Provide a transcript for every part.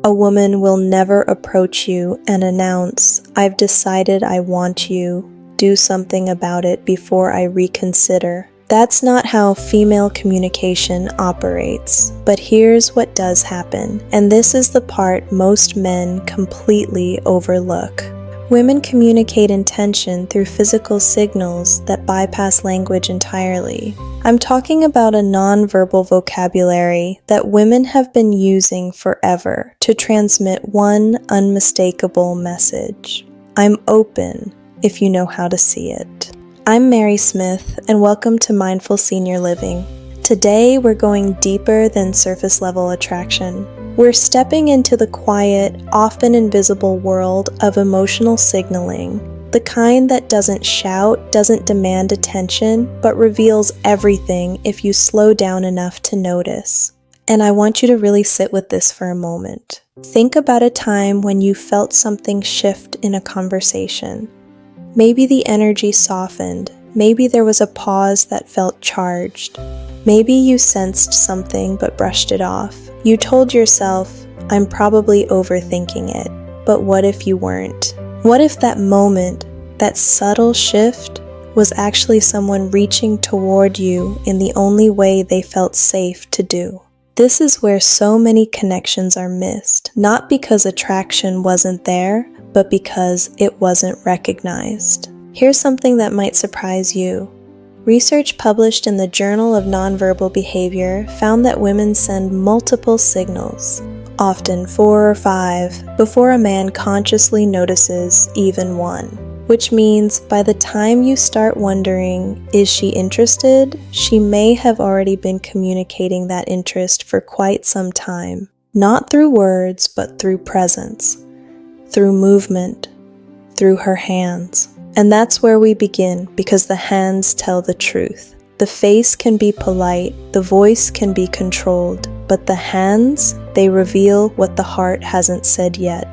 A woman will never approach you and announce, "I've decided I want you. Do something about it before I reconsider." That's not how female communication operates. But here's what does happen, and this is the part most men completely overlook. Women communicate intention through physical signals that bypass language entirely. I'm talking about a nonverbal vocabulary that women have been using forever to transmit one unmistakable message. I'm open, if you know how to see it. I'm Mary Smith, and welcome to Mindful Senior Living. Today, we're going deeper than surface-level attraction. We're stepping into the quiet, often invisible world of emotional signaling, the kind that doesn't shout, doesn't demand attention, but reveals everything if you slow down enough to notice. And I want you to really sit with this for a moment. Think about a time when you felt something shift in a conversation. Maybe the energy softened. Maybe there was a pause that felt charged. Maybe you sensed something but brushed it off. You told yourself, "I'm probably overthinking it." But what if you weren't? What if that moment, that subtle shift, was actually someone reaching toward you in the only way they felt safe to do? This is where so many connections are missed, not because attraction wasn't there, but because it wasn't recognized. Here's something that might surprise you. Research published in the Journal of Nonverbal Behavior found that women send multiple signals, often 4 or 5, before a man consciously notices even one. Which means by the time you start wondering, is she interested? She may have already been communicating that interest for quite some time. Not through words, but through presence, through movement, through her hands. And that's where we begin, because the hands tell the truth. The face can be polite, the voice can be controlled, but the hands, they reveal what the heart hasn't said yet.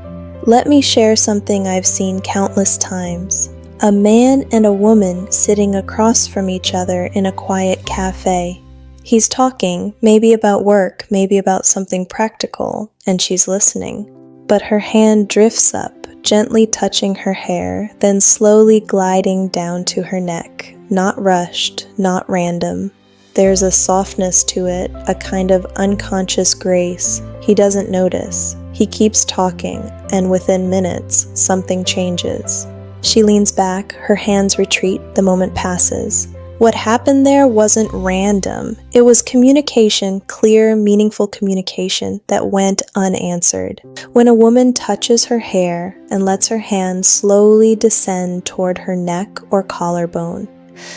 Let me share something I've seen countless times. A man and a woman sitting across from each other in a quiet cafe. He's talking, maybe about work, maybe about something practical, and she's listening. But her hand drifts up, gently touching her hair, then slowly gliding down to her neck. Not rushed, not random. There's a softness to it, a kind of unconscious grace. He doesn't notice. He keeps talking, and within minutes, something changes. She leans back, her hands retreat, the moment passes. What happened there wasn't random. It was communication, clear, meaningful communication that went unanswered. When a woman touches her hair and lets her hand slowly descend toward her neck or collarbone,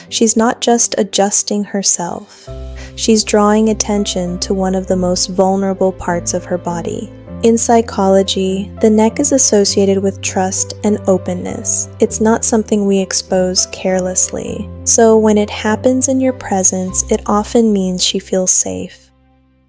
she's not just adjusting herself. She's drawing attention to one of the most vulnerable parts of her body. In psychology, the neck is associated with trust and openness. It's not something we expose carelessly. So when it happens in your presence, it often means she feels safe.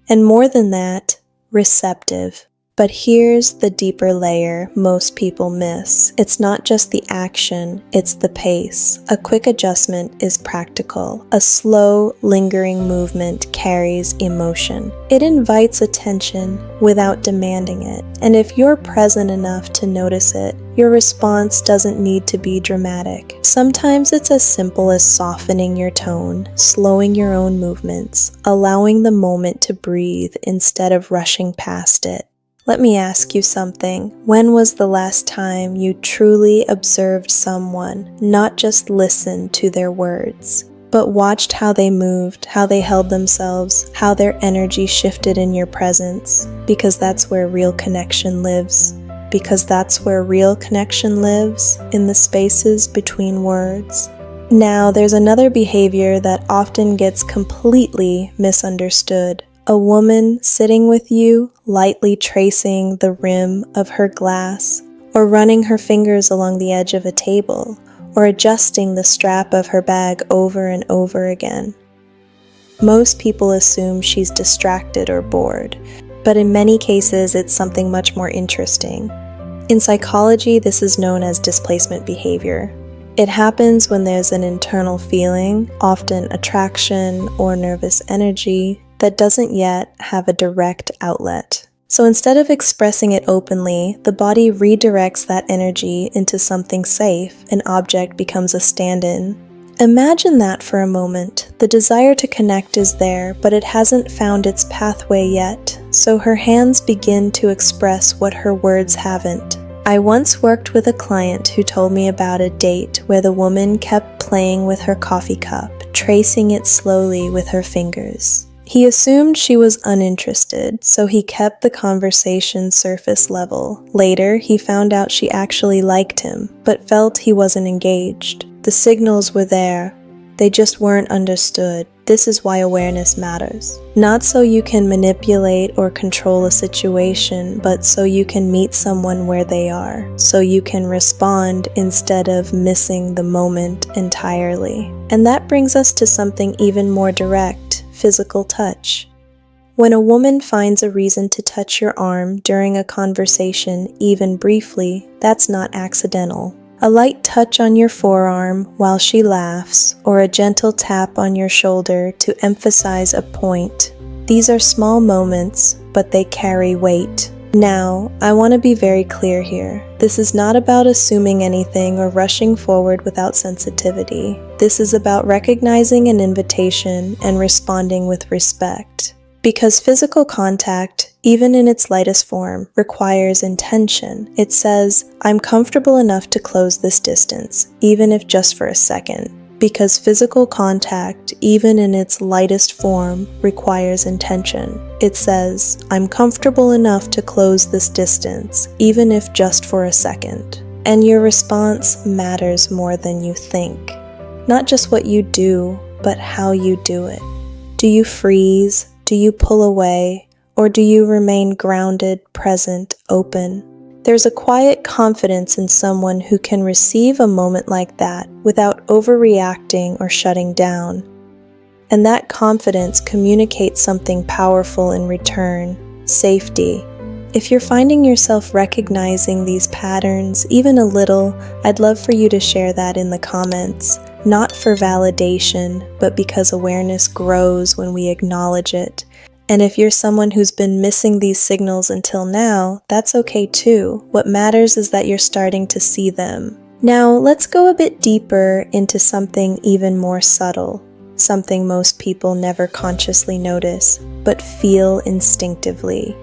And more than that, receptive. But here's the deeper layer most people miss. It's not just the action, it's the pace. A quick adjustment is practical. A slow, lingering movement carries emotion. It invites attention without demanding it. And if you're present enough to notice it, your response doesn't need to be dramatic. Sometimes it's as simple as softening your tone, slowing your own movements, allowing the moment to breathe instead of rushing past it. Let me ask you something. When was the last time you truly observed someone, not just listened to their words, but watched how they moved, how they held themselves, how their energy shifted in your presence? Because that's where real connection lives. Because that's where real connection lives, in the spaces between words. Now, there's another behavior that often gets completely misunderstood. A woman sitting with you, lightly tracing the rim of her glass, or running her fingers along the edge of a table, or adjusting the strap of her bag over and over again. Most people assume she's distracted or bored, but in many cases it's something much more interesting. In psychology, this is known as displacement behavior. It happens when there's an internal feeling, often attraction or nervous energy, that doesn't yet have a direct outlet. So instead of expressing it openly, the body redirects that energy into something safe. An object becomes a stand-in. Imagine that for a moment. The desire to connect is there, but it hasn't found its pathway yet, so her hands begin to express what her words haven't. I once worked with a client who told me about a date where the woman kept playing with her coffee cup, tracing it slowly with her fingers. He assumed she was uninterested, so he kept the conversation surface level. Later, he found out she actually liked him, but felt he wasn't engaged. The signals were there, they just weren't understood. This is why awareness matters. Not so you can manipulate or control a situation, but so you can meet someone where they are, so you can respond instead of missing the moment entirely. And that brings us to something even more direct: physical touch. When a woman finds a reason to touch your arm during a conversation, even briefly, that's not accidental. A light touch on your forearm while she laughs, or a gentle tap on your shoulder to emphasize a point. These are small moments, but they carry weight. Now, I want to be very clear here. This is not about assuming anything or rushing forward without sensitivity. This is about recognizing an invitation and responding with respect. Because physical contact, even in its lightest form, requires intention. It says, I'm comfortable enough to close this distance, even if just for a second. Because physical contact, even in its lightest form, requires intention. It says, I'm comfortable enough to close this distance, even if just for a second. And your response matters more than you think. Not just what you do, but how you do it. Do you freeze? Do you pull away? Or do you remain grounded, present, open? There's a quiet confidence in someone who can receive a moment like that without overreacting or shutting down. And that confidence communicates something powerful in return: safety. If you're finding yourself recognizing these patterns, even a little, I'd love for you to share that in the comments. Not for validation, but because awareness grows when we acknowledge it. And if you're someone who's been missing these signals until now, that's okay too. What matters is that you're starting to see them. Now, let's go a bit deeper into something even more subtle, something most people never consciously notice, but feel instinctively: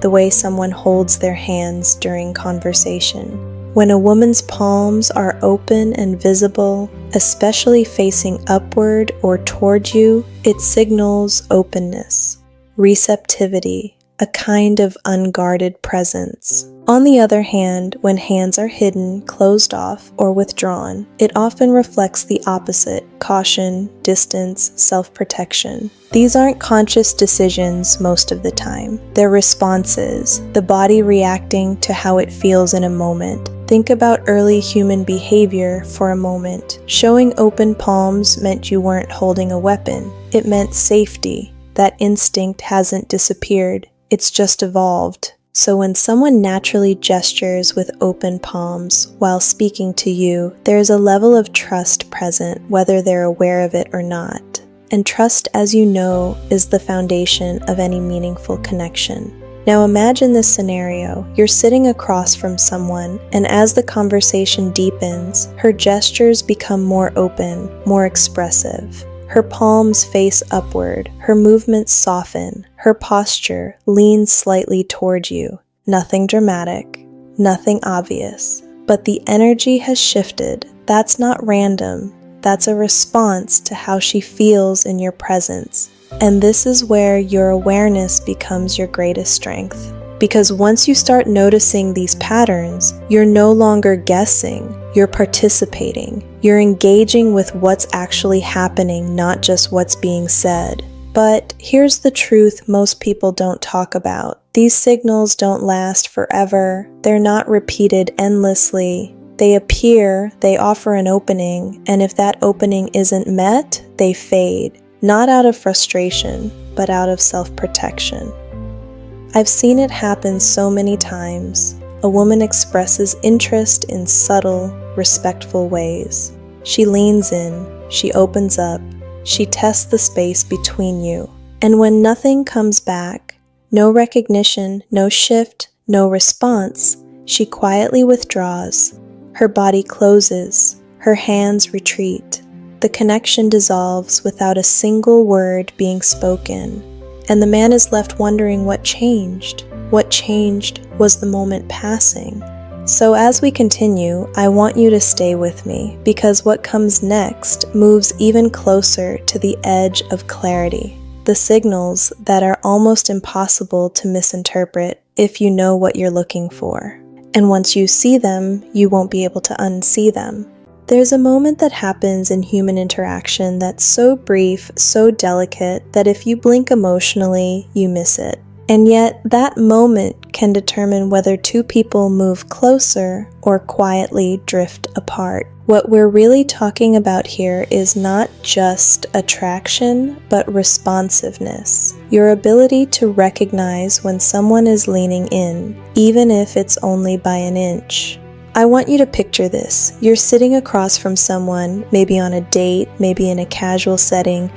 the way someone holds their hands during conversation. When a woman's palms are open and visible, especially facing upward or toward you, it signals openness, receptivity, a kind of unguarded presence. On the other hand, when hands are hidden, closed off, or withdrawn, it often reflects the opposite: caution, distance, self-protection. These aren't conscious decisions most of the time. They're responses, the body reacting to how it feels in a moment. Think about early human behavior for a moment. Showing open palms meant you weren't holding a weapon. It meant safety. That instinct hasn't disappeared. It's just evolved. So when someone naturally gestures with open palms while speaking to you, there's a level of trust present, whether they're aware of it or not. And trust, as you know, is the foundation of any meaningful connection. Now imagine this scenario. You're sitting across from someone, and as the conversation deepens, her gestures become more open, more expressive. Her palms face upward, her movements soften, her posture leans slightly toward you. Nothing dramatic, nothing obvious, but the energy has shifted. That's not random. That's a response to how she feels in your presence. And this is where your awareness becomes your greatest strength. Because once you start noticing these patterns, you're no longer guessing, you're participating. You're engaging with what's actually happening, not just what's being said. But here's the truth most people don't talk about. These signals don't last forever. They're not repeated endlessly. They appear, they offer an opening, and if that opening isn't met, they fade. Not out of frustration, but out of self-protection. I've seen it happen so many times. A woman expresses interest in subtle, respectful ways. She leans in, she opens up, she tests the space between you. And when nothing comes back, No recognition, no shift, no response. She quietly withdraws. Her body closes. Her hands retreat. The connection dissolves without a single word being spoken, and the man is left wondering what changed. What changed was the moment passing. So as we continue, I want you to stay with me, because what comes next moves even closer to the edge of clarity. The signals that are almost impossible to misinterpret if you know what you're looking for. And once you see them, you won't be able to unsee them. There's a moment that happens in human interaction that's so brief, so delicate, that if you blink emotionally, you miss it. And yet, that moment can determine whether two people move closer or quietly drift apart. What we're really talking about here is not just attraction, but responsiveness. Your ability to recognize when someone is leaning in, even if it's only by an inch. I want you to picture this. You're sitting across from someone, maybe on a date, maybe in a casual setting,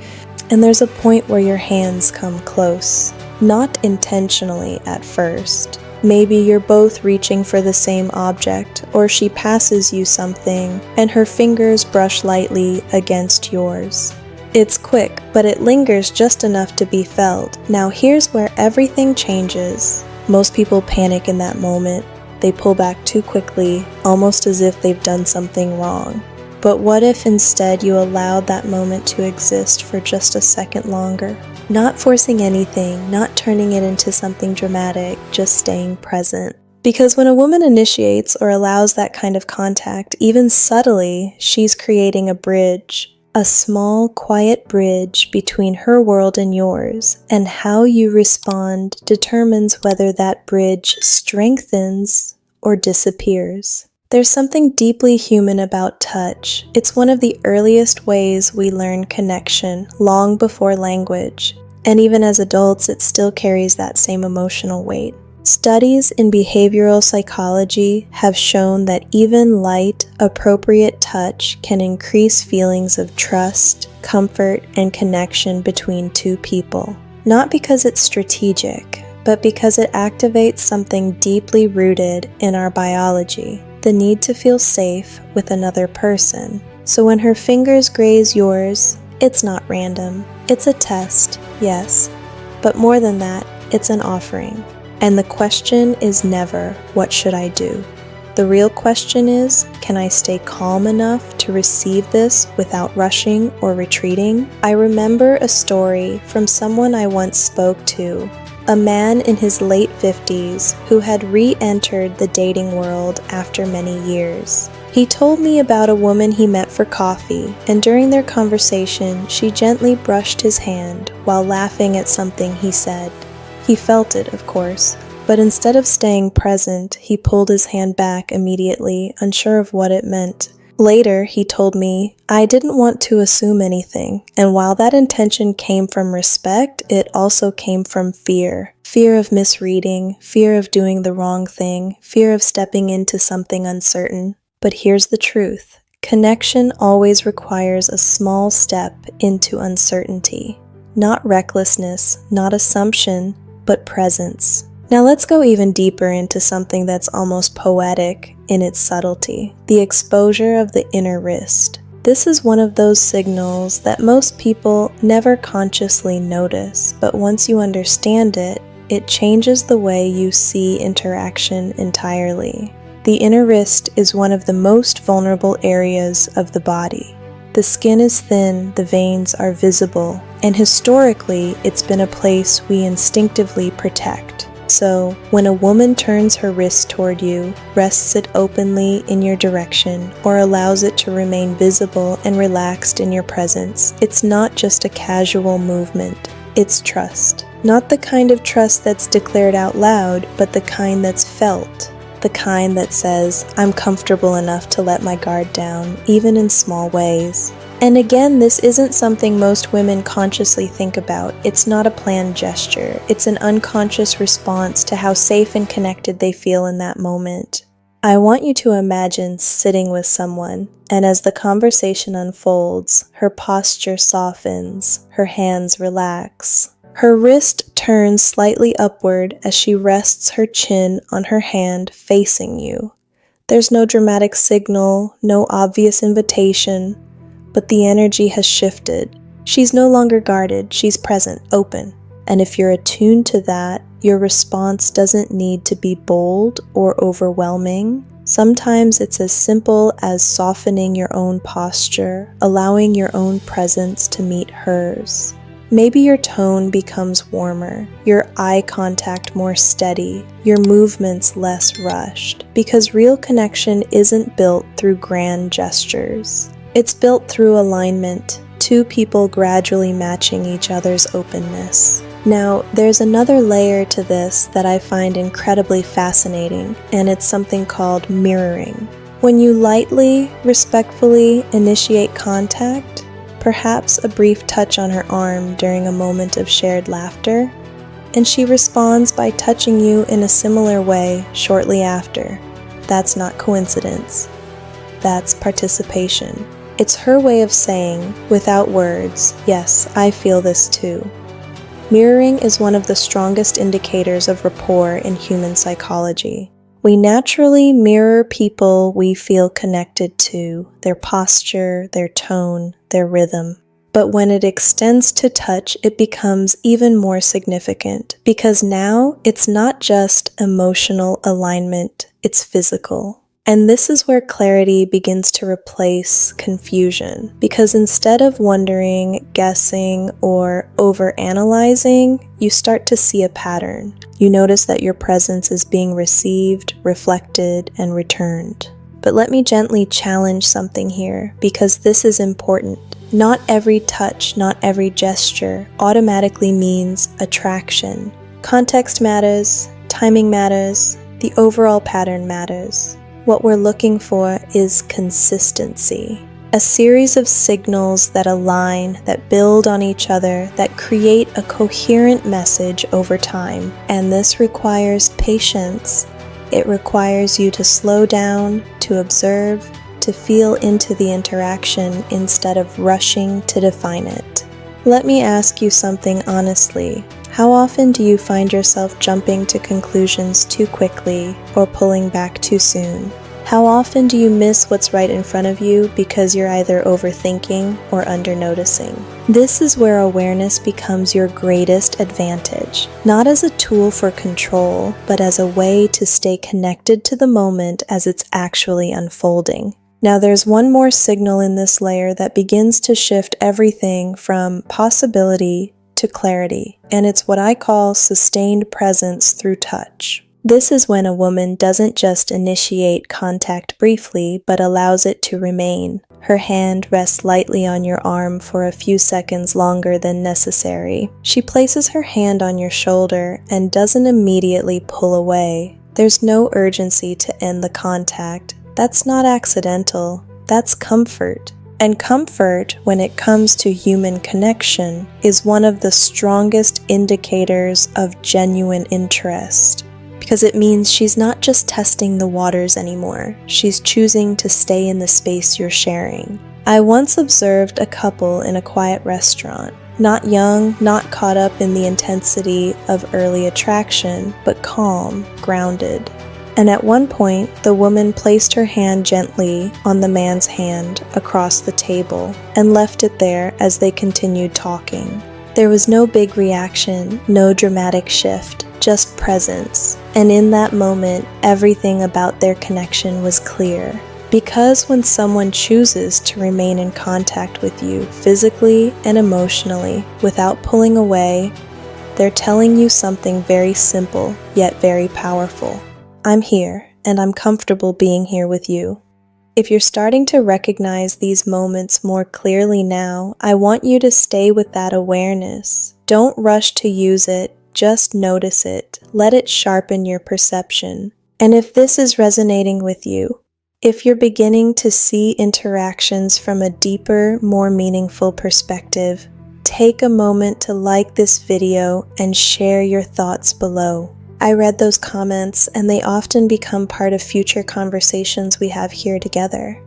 and there's a point where your hands come close. Not intentionally at first. Maybe you're both reaching for the same object, or she passes you something and her fingers brush lightly against yours. It's quick, but it lingers just enough to be felt. Now here's where everything changes. Most people panic in that moment. They pull back too quickly, almost as if they've done something wrong. But what if instead you allowed that moment to exist for just a second longer? Not forcing anything, not turning it into something dramatic, just staying present. Because when a woman initiates or allows that kind of contact, even subtly, she's creating a bridge. A small, quiet bridge between her world and yours, and how you respond determines whether that bridge strengthens or disappears. There's something deeply human about touch. It's one of the earliest ways we learn connection, long before language. And even as adults, it still carries that same emotional weight. Studies in behavioral psychology have shown that even light, appropriate touch can increase feelings of trust, comfort, and connection between two people. Not because it's strategic, but because it activates something deeply rooted in our biology, the need to feel safe with another person. So when her fingers graze yours, it's not random. It's a test, yes, but more than that, it's an offering. And the question is never, what should I do? The real question is, can I stay calm enough to receive this without rushing or retreating? I remember a story from someone I once spoke to, a man in his late 50s who had re-entered the dating world after many years. He told me about a woman he met for coffee, and during their conversation, she gently brushed his hand while laughing at something he said. He felt it, of course, but instead of staying present, he pulled his hand back immediately, unsure of what it meant. Later, he told me, I didn't want to assume anything, and while that intention came from respect, it also came from fear. Fear of misreading, fear of doing the wrong thing, fear of stepping into something uncertain. But here's the truth. Connection always requires a small step into uncertainty. Not recklessness, not assumption, but presence. Now let's go even deeper into something that's almost poetic in its subtlety, the exposure of the inner wrist. This is one of those signals that most people never consciously notice, but once you understand it, it changes the way you see interaction entirely. The inner wrist is one of the most vulnerable areas of the body. The skin is thin, the veins are visible, and historically, it's been a place we instinctively protect. So, when a woman turns her wrist toward you, rests it openly in your direction, or allows it to remain visible and relaxed in your presence, it's not just a casual movement, it's trust. Not the kind of trust that's declared out loud, but the kind that's felt. The kind that says, I'm comfortable enough to let my guard down, even in small ways. And again, this isn't something most women consciously think about. It's not a planned gesture. It's an unconscious response to how safe and connected they feel in that moment. I want you to imagine sitting with someone, and as the conversation unfolds, her posture softens, her hands relax. Her wrist turns slightly upward as she rests her chin on her hand facing you. There's no dramatic signal, no obvious invitation, but the energy has shifted. She's no longer guarded, she's present, open. And if you're attuned to that, your response doesn't need to be bold or overwhelming. Sometimes it's as simple as softening your own posture, allowing your own presence to meet hers. Maybe your tone becomes warmer, your eye contact more steady, your movements less rushed, because real connection isn't built through grand gestures. It's built through alignment, two people gradually matching each other's openness. Now, there's another layer to this that I find incredibly fascinating, and it's something called mirroring. When you lightly, respectfully initiate contact, perhaps a brief touch on her arm during a moment of shared laughter, and she responds by touching you in a similar way shortly after. That's not coincidence. That's participation. It's her way of saying, without words, yes, I feel this too. Mirroring is one of the strongest indicators of rapport in human psychology. We naturally mirror people we feel connected to, their posture, their tone, their rhythm. But when it extends to touch, it becomes even more significant, because now it's not just emotional alignment, it's physical. And this is where clarity begins to replace confusion, because instead of wondering, guessing, or overanalyzing, you start to see a pattern. You notice that your presence is being received, reflected, and returned. But let me gently challenge something here, because this is important. Not every touch, not every gesture automatically means attraction. Context matters, timing matters, the overall pattern matters. What we're looking for is consistency. A series of signals that align, that build on each other, that create a coherent message over time. And this requires patience. It requires you to slow down, to observe, to feel into the interaction instead of rushing to define it. Let me ask you something honestly. How often do you find yourself jumping to conclusions too quickly or pulling back too soon? How often do you miss what's right in front of you because you're either overthinking or under-noticing? This is where awareness becomes your greatest advantage, not as a tool for control, but as a way to stay connected to the moment as it's actually unfolding. Now there's one more signal in this layer that begins to shift everything from possibility to clarity, and it's what I call sustained presence through touch. This is when a woman doesn't just initiate contact briefly, but allows it to remain. Her hand rests lightly on your arm for a few seconds longer than necessary. She places her hand on your shoulder and doesn't immediately pull away. There's no urgency to end the contact. That's not accidental. That's comfort. And comfort, when it comes to human connection, is one of the strongest indicators of genuine interest. Because it means she's not just testing the waters anymore. She's choosing to stay in the space you're sharing. I once observed a couple in a quiet restaurant. Not young, not caught up in the intensity of early attraction, but calm, grounded. And at one point, the woman placed her hand gently on the man's hand across the table and left it there as they continued talking. There was no big reaction, no dramatic shift, just presence. And in that moment, everything about their connection was clear. Because when someone chooses to remain in contact with you physically and emotionally without pulling away, they're telling you something very simple yet very powerful. I'm here, and I'm comfortable being here with you. If you're starting to recognize these moments more clearly now, I want you to stay with that awareness. Don't rush to use it, just notice it. Let it sharpen your perception. And if this is resonating with you, if you're beginning to see interactions from a deeper, more meaningful perspective, take a moment to like this video and share your thoughts below. I read those comments, and they often become part of future conversations we have here together.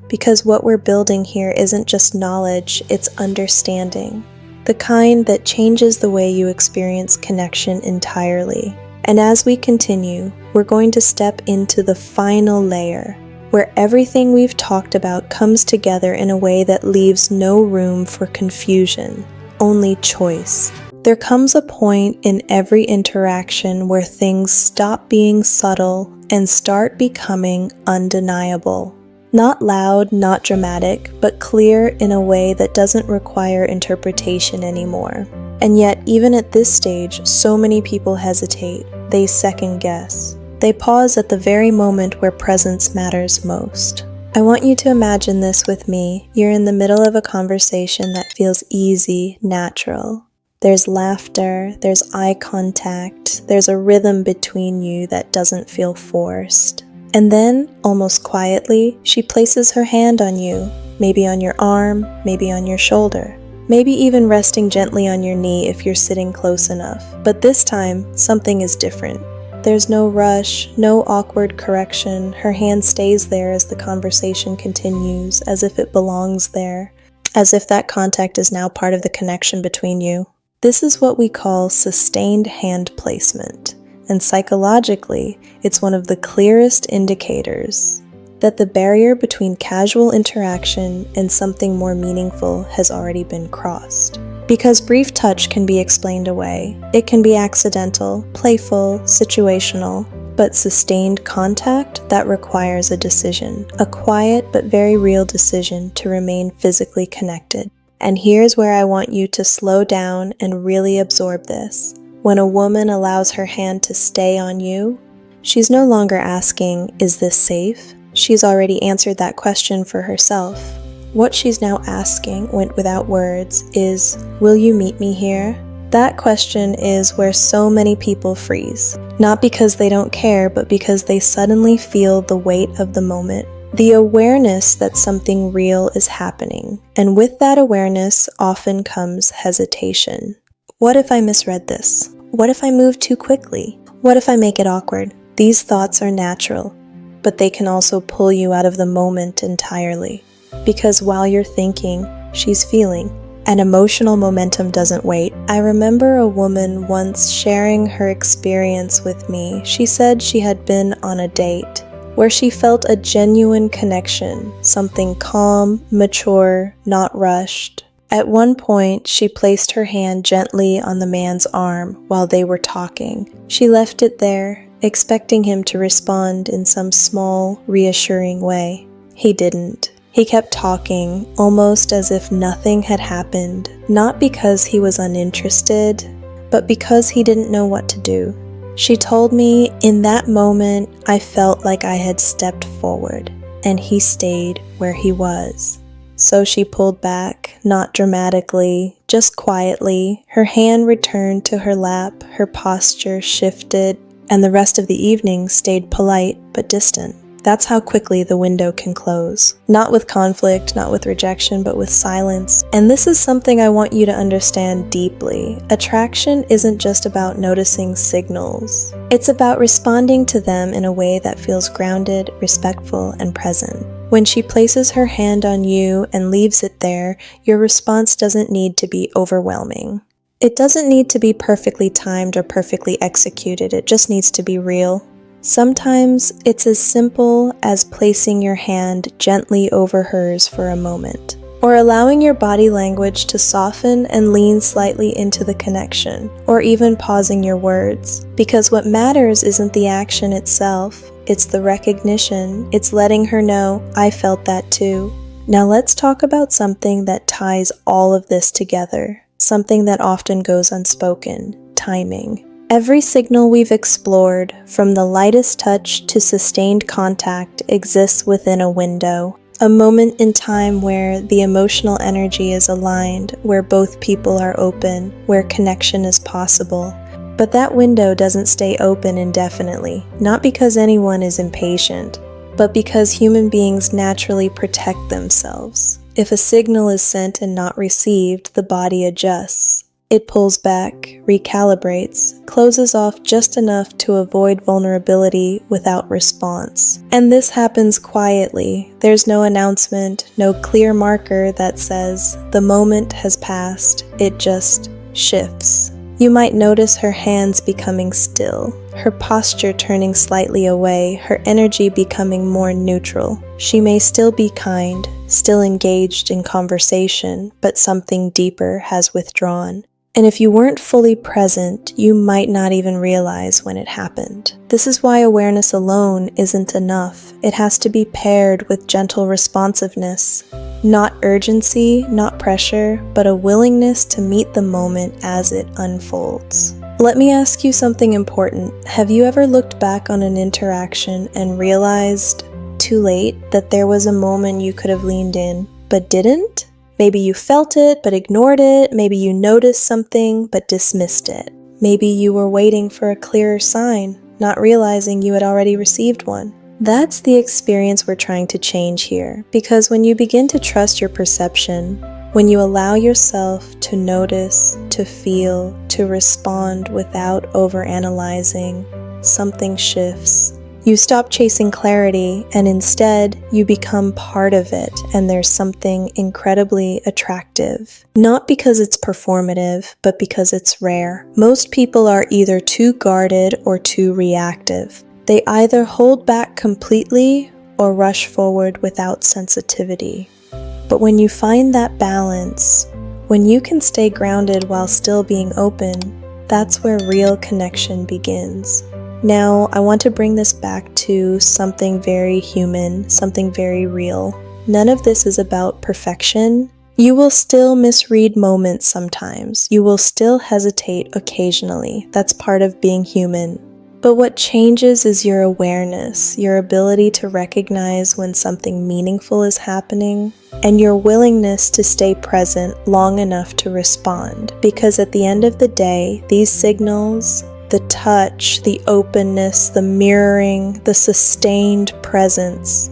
Because what we're building here isn't just knowledge, it's understanding. the kind that changes the way you experience connection entirely. And as we continue, we're going to step into the final layer, where everything we've talked about comes together in a way that leaves no room for confusion, only choice. There comes a point in every interaction where things stop being subtle and start becoming undeniable. Not loud, not dramatic, but clear in a way that doesn't require interpretation anymore. And yet, even at this stage, so many people hesitate. They second guess. They pause at the very moment where presence matters most. I want you to imagine this with me. You're in the middle of a conversation that feels easy, natural. There's laughter, there's eye contact, there's a rhythm between you that doesn't feel forced. And then, almost quietly, she places her hand on you, maybe on your arm, maybe on your shoulder, maybe even resting gently on your knee if you're sitting close enough. But this time, something is different. There's no rush, no awkward correction. Her hand stays there as the conversation continues, as if it belongs there, as if that contact is now part of the connection between you. This is what we call sustained hand placement, and psychologically, it's one of the clearest indicators that the barrier between casual interaction and something more meaningful has already been crossed. Because brief touch can be explained away. It can be accidental, playful, situational, but sustained contact, that requires a decision, a quiet but very real decision to remain physically connected. And here's where I want you to slow down and really absorb this. When a woman allows her hand to stay on you, she's no longer asking, "Is this safe?" She's already answered that question for herself. What she's now asking, went without words, is, "Will you meet me here?" That question is where so many people freeze. Not because they don't care, but because they suddenly feel the weight of the moment. The awareness that something real is happening. And with that awareness often comes hesitation. What if I misread this? What if I move too quickly? What if I make it awkward? These thoughts are natural, but they can also pull you out of the moment entirely. Because while you're thinking, she's feeling. And emotional momentum doesn't wait. I remember a woman once sharing her experience with me. She said she had been on a date where she felt a genuine connection, something calm, mature, not rushed. At one point, she placed her hand gently on the man's arm while they were talking. She left it there, expecting him to respond in some small, reassuring way. He didn't. He kept talking, almost as if nothing had happened, not because he was uninterested, but because he didn't know what to do. She told me, "In that moment, I felt like I had stepped forward, and he stayed where he was." So she pulled back, not dramatically, just quietly. Her hand returned to her lap, her posture shifted, and the rest of the evening stayed polite but distant. That's how quickly the window can close. Not with conflict, not with rejection, but with silence. And this is something I want you to understand deeply. Attraction isn't just about noticing signals. It's about responding to them in a way that feels grounded, respectful, and present. When she places her hand on you and leaves it there, your response doesn't need to be overwhelming. It doesn't need to be perfectly timed or perfectly executed. It just needs to be real. Sometimes it's as simple as placing your hand gently over hers for a moment, or allowing your body language to soften and lean slightly into the connection, or even pausing your words. Because what matters isn't the action itself, it's the recognition. It's letting her know, "I felt that too." Now let's talk about something that ties all of this together, something that often goes unspoken: timing. Every signal we've explored, from the lightest touch to sustained contact, exists within a window. A moment in time where the emotional energy is aligned, where both people are open, where connection is possible. But that window doesn't stay open indefinitely, not because anyone is impatient, but because human beings naturally protect themselves. If a signal is sent and not received, the body adjusts. It pulls back, recalibrates, closes off just enough to avoid vulnerability without response. And this happens quietly. There's no announcement, no clear marker that says the moment has passed. It just shifts. You might notice her hands becoming still, her posture turning slightly away, her energy becoming more neutral. She may still be kind, still engaged in conversation, but something deeper has withdrawn. And if you weren't fully present, you might not even realize when it happened. This is why awareness alone isn't enough. It has to be paired with gentle responsiveness. Not urgency, not pressure, but a willingness to meet the moment as it unfolds. Let me ask you something important. Have you ever looked back on an interaction and realized, too late, that there was a moment you could have leaned in, but didn't? Maybe you felt it, but ignored it. Maybe you noticed something, but dismissed it. Maybe you were waiting for a clearer sign, not realizing you had already received one. That's the experience we're trying to change here, because when you begin to trust your perception, when you allow yourself to notice, to feel, to respond without overanalyzing, something shifts. You stop chasing clarity, and instead, you become part of it, and there's something incredibly attractive. Not because it's performative, but because it's rare. Most people are either too guarded or too reactive. They either hold back completely or rush forward without sensitivity. But when you find that balance, when you can stay grounded while still being open, that's where real connection begins. Now, I want to bring this back to something very human, something very real. None of this is about perfection. You will still misread moments sometimes. You will still hesitate occasionally. That's part of being human. But what changes is your awareness, your ability to recognize when something meaningful is happening, and your willingness to stay present long enough to respond. Because at the end of the day, these signals, the touch, the openness, the mirroring, the sustained presence,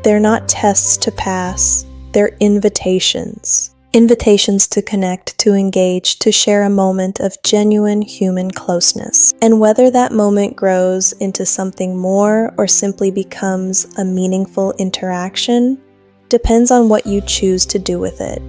they're not tests to pass, they're invitations. Invitations to connect, to engage, to share a moment of genuine human closeness. And whether that moment grows into something more or simply becomes a meaningful interaction depends on what you choose to do with it.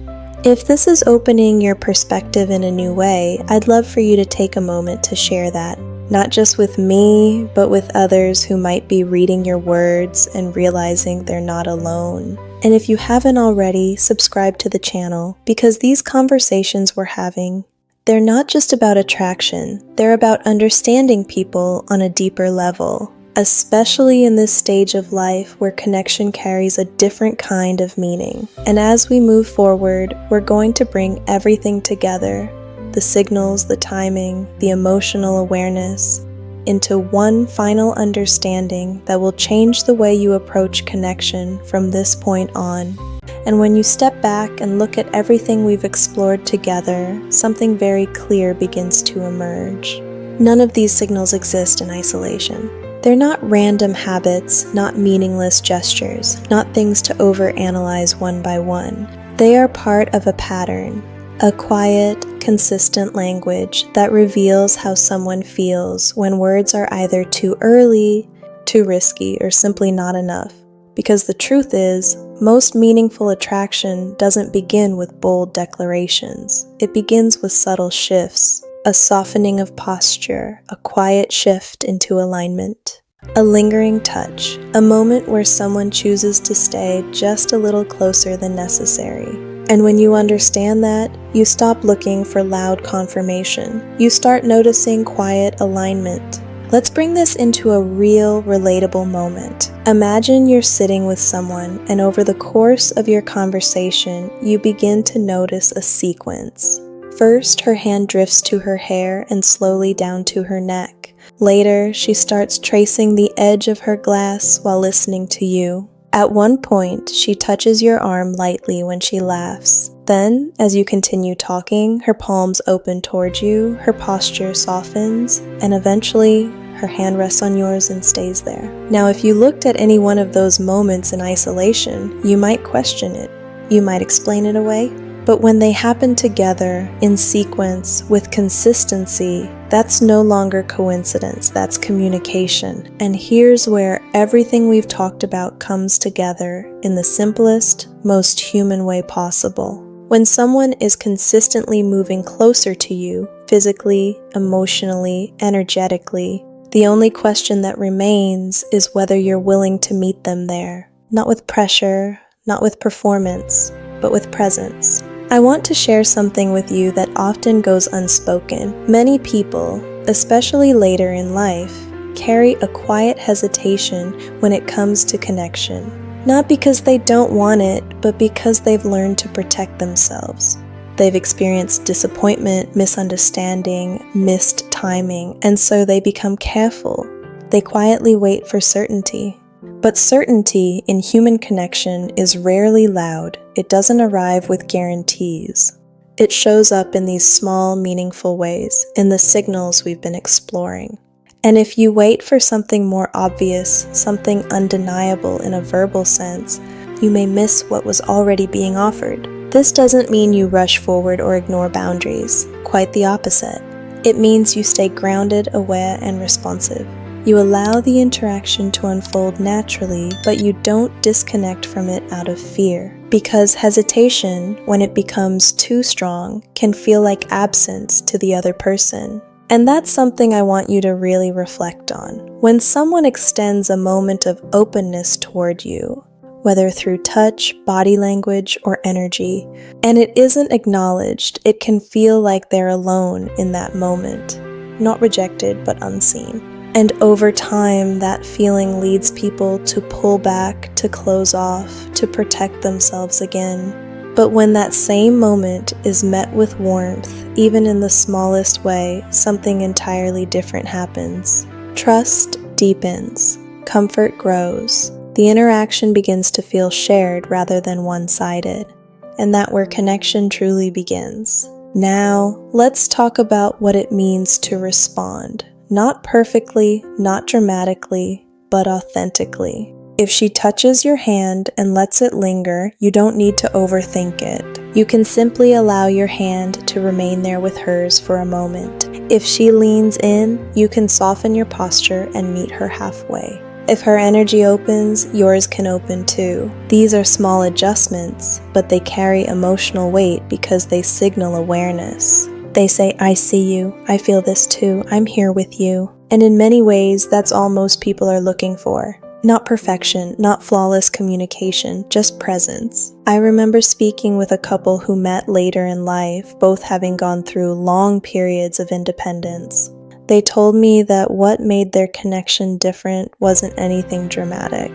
If this is opening your perspective in a new way, I'd love for you to take a moment to share that, not just with me, but with others who might be reading your words and realizing they're not alone. And if you haven't already, subscribe to the channel, because these conversations we're having, they're not just about attraction, they're about understanding people on a deeper level. Especially in this stage of life where connection carries a different kind of meaning. And as we move forward, we're going to bring everything together, the signals, the timing, the emotional awareness, into one final understanding that will change the way you approach connection from this point on. And when you step back and look at everything we've explored together, something very clear begins to emerge. None of these signals exist in isolation. They're not random habits, not meaningless gestures, not things to overanalyze one by one. They are part of a pattern, a quiet, consistent language that reveals how someone feels when words are either too early, too risky, or simply not enough. Because the truth is, most meaningful attraction doesn't begin with bold declarations. It begins with subtle shifts. A softening of posture, a quiet shift into alignment, a lingering touch, a moment where someone chooses to stay just a little closer than necessary. And when you understand that, you stop looking for loud confirmation. You start noticing quiet alignment. Let's bring this into a real, relatable moment. Imagine you're sitting with someone, and over the course of your conversation, you begin to notice a sequence. First, her hand drifts to her hair and slowly down to her neck. Later, she starts tracing the edge of her glass while listening to you. At one point, she touches your arm lightly when she laughs. Then, as you continue talking, her palms open towards you, her posture softens, and eventually, her hand rests on yours and stays there. Now, if you looked at any one of those moments in isolation, you might question it. You might explain it away. But when they happen together, in sequence, with consistency, that's no longer coincidence, that's communication. And here's where everything we've talked about comes together in the simplest, most human way possible. When someone is consistently moving closer to you, physically, emotionally, energetically, the only question that remains is whether you're willing to meet them there. Not with pressure, not with performance, but with presence. I want to share something with you that often goes unspoken. Many people, especially later in life, carry a quiet hesitation when it comes to connection. Not because they don't want it, but because they've learned to protect themselves. They've experienced disappointment, misunderstanding, missed timing, and so they become careful. They quietly wait for certainty. But certainty in human connection is rarely loud. It doesn't arrive with guarantees. It shows up in these small, meaningful ways, in the signals we've been exploring. And if you wait for something more obvious, something undeniable in a verbal sense, you may miss what was already being offered. This doesn't mean you rush forward or ignore boundaries. Quite the opposite. It means you stay grounded, aware, and responsive. You allow the interaction to unfold naturally, but you don't disconnect from it out of fear. Because hesitation, when it becomes too strong, can feel like absence to the other person. And that's something I want you to really reflect on. When someone extends a moment of openness toward you, whether through touch, body language, or energy, and it isn't acknowledged, it can feel like they're alone in that moment. Not rejected, but unseen. And over time, that feeling leads people to pull back, to close off, to protect themselves again. But when that same moment is met with warmth, even in the smallest way, something entirely different happens. Trust deepens, comfort grows, the interaction begins to feel shared rather than one-sided, and that's where connection truly begins. Now, let's talk about what it means to respond. Not perfectly, not dramatically, but authentically. If she touches your hand and lets it linger, you don't need to overthink it. You can simply allow your hand to remain there with hers for a moment. If she leans in, you can soften your posture and meet her halfway. If her energy opens, yours can open too. These are small adjustments, but they carry emotional weight because they signal awareness. They say, I see you, I feel this too, I'm here with you. And in many ways, that's all most people are looking for. Not perfection, not flawless communication, just presence. I remember speaking with a couple who met later in life, both having gone through long periods of independence. They told me that what made their connection different wasn't anything dramatic.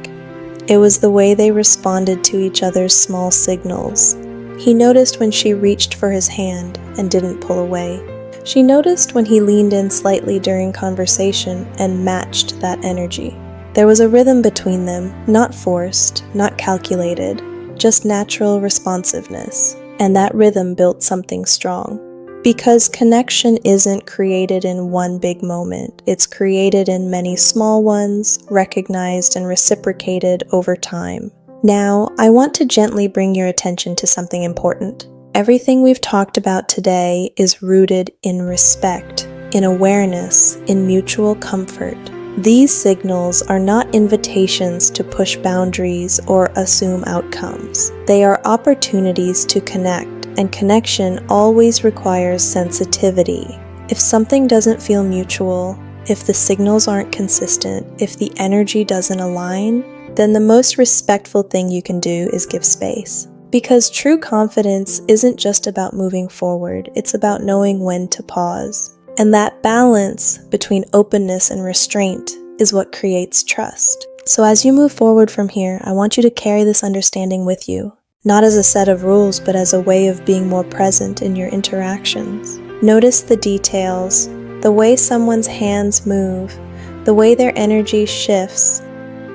It was the way they responded to each other's small signals. He noticed when she reached for his hand and didn't pull away. She noticed when he leaned in slightly during conversation and matched that energy. There was a rhythm between them, not forced, not calculated, just natural responsiveness. And that rhythm built something strong. Because connection isn't created in one big moment, it's created in many small ones, recognized and reciprocated over time. Now, I want to gently bring your attention to something important. Everything we've talked about today is rooted in respect, in awareness, in mutual comfort. These signals are not invitations to push boundaries or assume outcomes. They are opportunities to connect. And connection always requires sensitivity. If something doesn't feel mutual, if the signals aren't consistent, if the energy doesn't align, then the most respectful thing you can do is give space. Because true confidence isn't just about moving forward, it's about knowing when to pause. And that balance between openness and restraint is what creates trust. So as you move forward from here, I want you to carry this understanding with you. Not as a set of rules, but as a way of being more present in your interactions. Notice the details, the way someone's hands move, the way their energy shifts,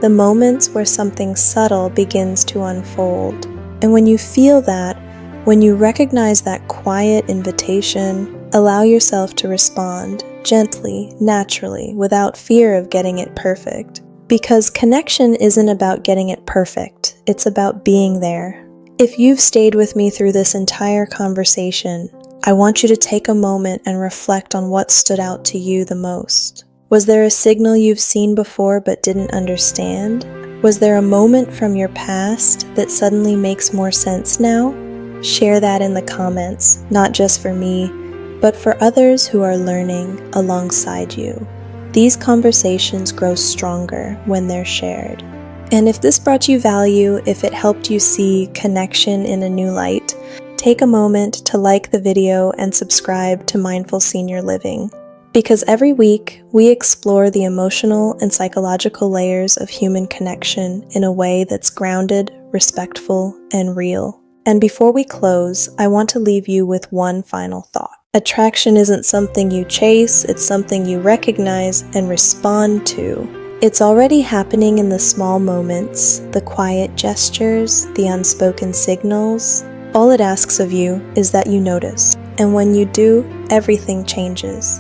the moments where something subtle begins to unfold. And when you feel that, when you recognize that quiet invitation, allow yourself to respond gently, naturally, without fear of getting it perfect. Because connection isn't about getting it perfect, it's about being there. If you've stayed with me through this entire conversation, I want you to take a moment and reflect on what stood out to you the most. Was there a signal you've seen before but didn't understand? Was there a moment from your past that suddenly makes more sense now? Share that in the comments, not just for me, but for others who are learning alongside you. These conversations grow stronger when they're shared. And if this brought you value, if it helped you see connection in a new light, take a moment to like the video and subscribe to Mindful Senior Living. Because every week, we explore the emotional and psychological layers of human connection in a way that's grounded, respectful, and real. And before we close, I want to leave you with one final thought. Attraction isn't something you chase, it's something you recognize and respond to. It's already happening in the small moments, the quiet gestures, the unspoken signals. All it asks of you is that you notice. And when you do, everything changes.